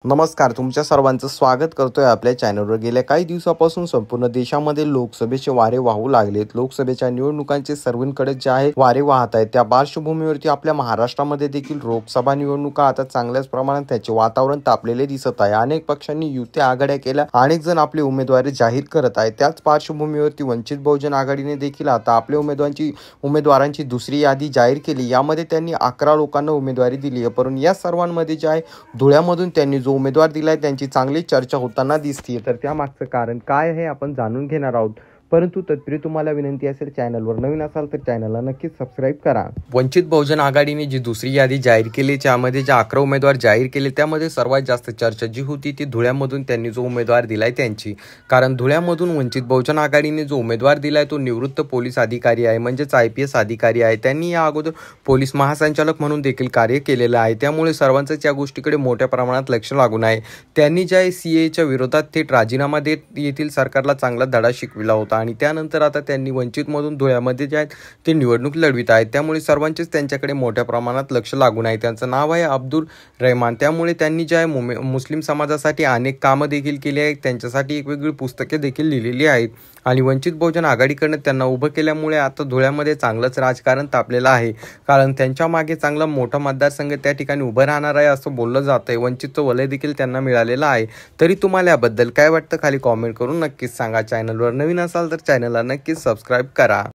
नमस्कार, तुमच्या सर्वांचं स्वागत करतोय आपल्या चॅनलवर। गेल्या काही दिवसापासून संपूर्ण देशामध्ये लोकसभेचे वारे वाहू लागलेत। लोकसभेच्या निवडणुकांचे सर्वांकडे जे आहे वारे वाहत आहेत, त्या पार्श्वभूमीवरती आपल्या महाराष्ट्रामध्ये देखील लोकसभा निवडणुका आता चांगल्याच प्रमाणात त्याचे वातावरण तापलेले दिसत आहे। अनेक पक्षांनी युती आघाड्या केल्या, अनेक जण आपले उमेदवारी जाहीर करत आहेत। त्याच पार्श्वभूमीवरती वंचित बहुजन आघाडीने देखील आता आपल्या उमेदवारांची दुसरी यादी जाहीर केली। यामध्ये त्यांनी 11 लोकांना उमेदवारी दिली आहे, परंतु या सर्वांमध्ये जे आहे धुळ्यामधून त्यांनी उमेदवार दिलाय त्यांची चांगली चर्चा होताना दिसते। तर त्यामागचं कारण काय आहे आपण जाणून घेणार आहोत, परंतु तत्पूर्वी तुम्हाला विनंती असेल, चॅनलवर नवीन असाल तर चॅनलला नक्कीच सबस्क्राईब करा। वंचित बहुजन आघाडीने जी दुसरी यादी जाहीर केली, त्यामध्ये जे 11 उमेदवार जाहीर केले, त्यामध्ये सर्वात जास्त चर्चा जी होती ती धुळ्यामधून त्यांनी जो उमेदवार दिलाय त्यांची। कारण धुळ्यामधून वंचित बहुजन आघाडीने जो उमेदवार दिलाय तो निवृत्त पोलीस अधिकारी आहे, म्हणजेच IPS अधिकारी आहे। त्यांनी या अगोदर पोलीस महासंचालक म्हणून देखील कार्य केलेलं आहे, त्यामुळे सर्वांचंच या गोष्टीकडे मोठ्या प्रमाणात लक्ष लागून आहे। त्यांनी ज्या CAच्या विरोधात थेट राजीनामा देत येथील सरकारला चांगला धडा शिकविला होता आणि त्यानंतर आता त्यांनी वंचितमधून धुळ्यामध्ये जे आहेत ते निवडणूक लढवित आहेत, त्यामुळे सर्वांचेच त्यांच्याकडे मोठ्या प्रमाणात लक्ष लागून आहे। त्यांचं नाव आहे अब्दुल रहमान। त्यामुळे त्यांनी जे आहे मुस्लिम समाजासाठी अनेक कामं देखील केली आहेत, त्यांच्यासाठी एक वेगळी पुस्तके देखील लिहिलेली आहेत आणि वंचित बहुजन आघाडीकडनं त्यांना उभं केल्यामुळे आता धुळ्यामध्ये चांगलंच राजकारण तापलेलं आहे। कारण त्यांच्या मागे चांगला मोठा मतदारसंघ त्या ठिकाणी उभं राहणार आहे असं बोललं जातंय। वंचितचं वलय देखील त्यांना मिळालेलं आहे। तरी तुम्हाला याबद्दल काय वाटतं खाली कॉमेंट करून नक्कीच सांगा। चॅनलवर नवीन असाल तर चॅनलला नक्कीच सबस्क्राईब करा।